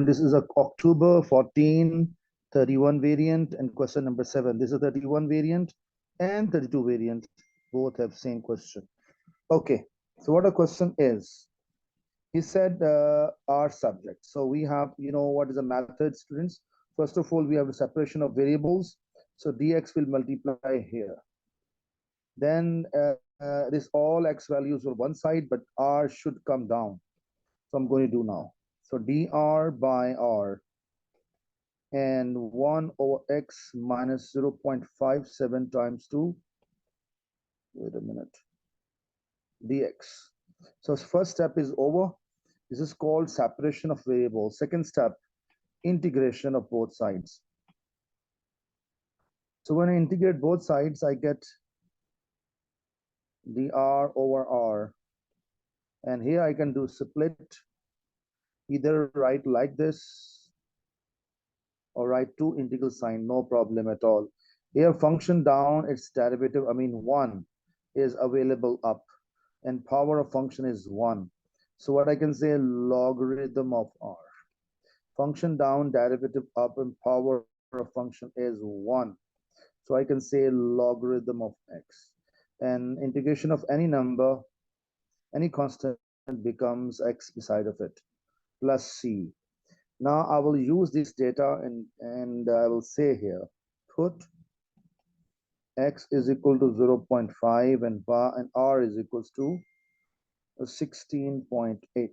This is a October 14 31 variant and question number 7. This is a 31 variant and 32 variant. Both have same question. Okay, so what the question is, he said our subject. So we have, what is the method, students? First of all, we have the separation of variables. So dx will multiply here. Then this all x values will one side, but r should come down. So I'm going to do now. So dr by r and 1 over x minus 0.57 times 2. Wait a minute. Dx. So first step is over. This is called separation of variables. Second step, integration of both sides. So when I integrate both sides, I get dr over r. And here I can do split, either write like this or write two integral sign, no problem at all. Here function down, its derivative, 1 is available up, and power of function is 1. So what I can say, logarithm of r. Function down, derivative up, and power of function is 1. So I can say logarithm of x. And integration of any number, any constant becomes x beside of it, plus c. Now I will use this data and I will say here, put x is equal to 0.5 and r is equals to 16.8.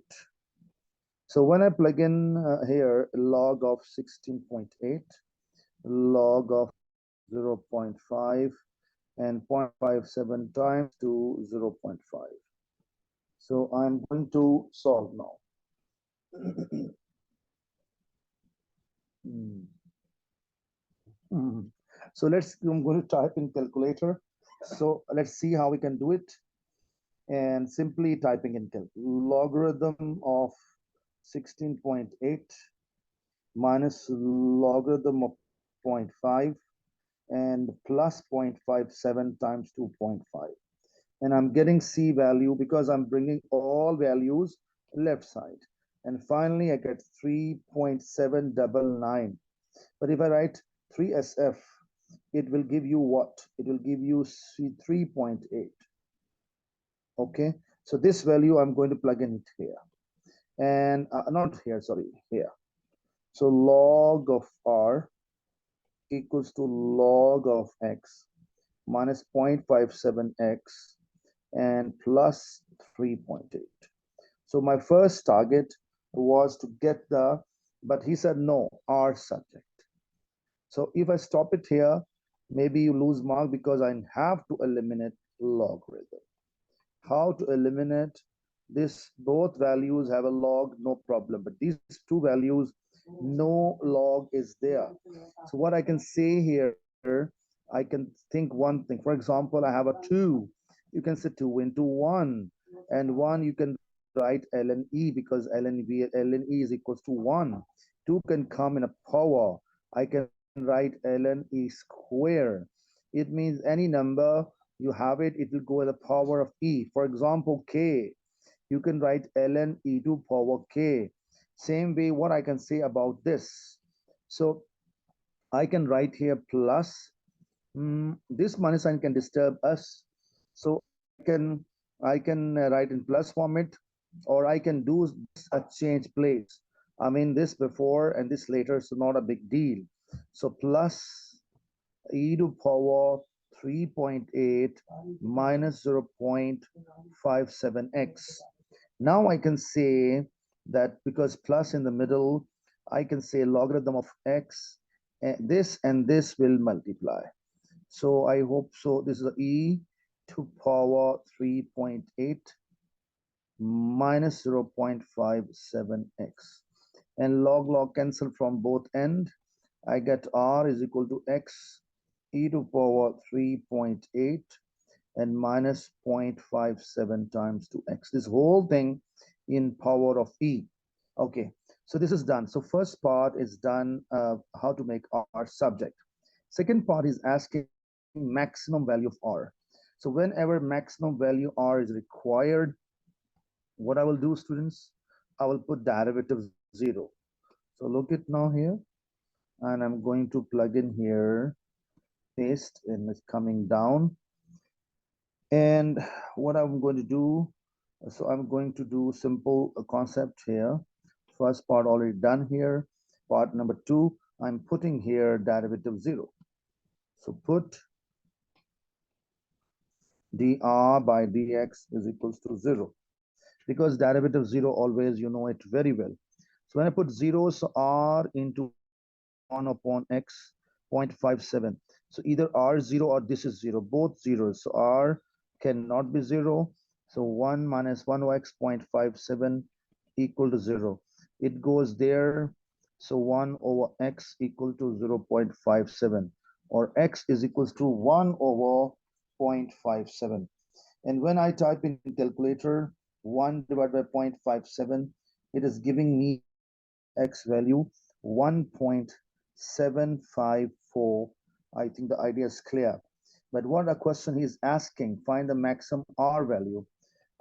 So when I plug in here log of 16.8, log of 0.5 and 0.57 times to 0.5. So I'm going to solve now. So I'm going to type in calculator. So let's see how we can do it. And simply typing in logarithm of 16.8 minus logarithm of 0.5 and plus 0.57 times 2.5. And I'm getting c value because I'm bringing all values left side. And finally, I get 3.799. But if I write 3SF, it will give you what? It will give you 3.8. Okay, so this value I'm going to plug in it here. And not here, sorry, here. So log of r equals to log of x minus 0.57x and plus 3.8. So my first target was to get but he said no, r subject. So if I stop it here, maybe you lose mark because I have to eliminate logarithm. How to eliminate this? Both values have a log, no problem, but these two values, no log is there. So what I can say here, I can think one thing. For example, I have a 2. You can say 2 into 1, and 1 you can write ln e because ln e is equals to 1. 2 can come in a power. I can write ln e square. It means any number you have it, it will go with the power of e. For example, k, you can write ln e to power k. Same way, what I can say about this. So I can write here plus. This minus sign can disturb us. So I can write in plus format, or I can do a change place. This before and this later, so not a big deal. So plus e to power 3.8 minus 0.57x. Now I can say that because plus in the middle, I can say logarithm of x, and this will multiply. So I hope so. This is e to power 3.8 minus 0.57x. And log cancel from both end. I get r is equal to x e to power 3.8 and minus 0.57 times 2x. This whole thing in power of e. Okay, so this is done. So first part is done, how to make r subject. Second part is asking maximum value of r. So whenever maximum value r is required, what I will do, students, I will put derivative 0. So look it now here, and I'm going to plug in here, paste, and it's coming down. And what I'm going to do, so I'm going to do simple concept here. First part already done here. Part number two, I'm putting here derivative 0. So put dr by dx is equals to 0, because derivative 0 always, you know it very well. So when I put 0, so r into 1 upon x 0.57. So either r 0 or this is 0, both zeros. So r cannot be 0. So 1 minus 1 over x 0.57 equal to 0. It goes there. So 1 over x equal to 0.57, or x is equals to 1 over 0.57. And when I type in calculator 1 divided by 0.57, it is giving me x value 1.754. I think the idea is clear. But what a question he is asking, find the maximum R value.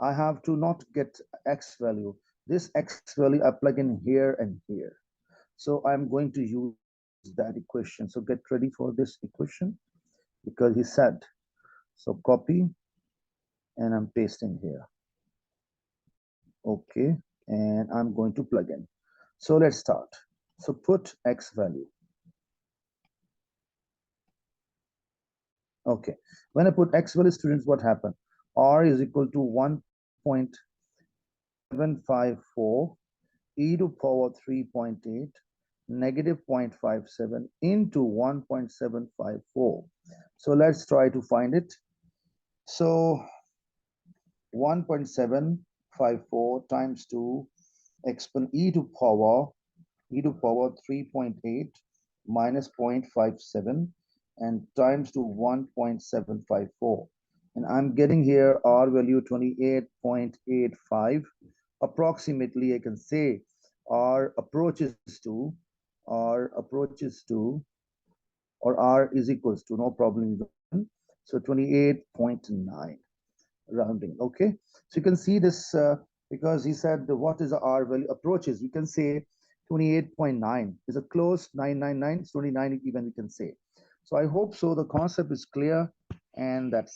I have to not get X value. This X value I plug in here and here. So I'm going to use that equation. So get ready for this equation, because he said, so copy, and I'm pasting here. Okay, and I'm going to plug in. So let's start. So put X value. Okay, when I put X value, students, what happened? R is equal to 1.754 e to power 3.8 negative 0.57 into 1.754. So let's try to find it. So 1.754 times 2 exponent e to power 3.8 minus 0.57 and times to 1.754. And I'm getting here R value 28.85. Approximately, I can say R approaches to, R approaches to, or R is equals to, no problem even. So 28.9, rounding. Okay, so you can see this, because he said what is the R value approaches, we can say 28.9 is a close 999, 29 even we can say. So I hope so the concept is clear, and that's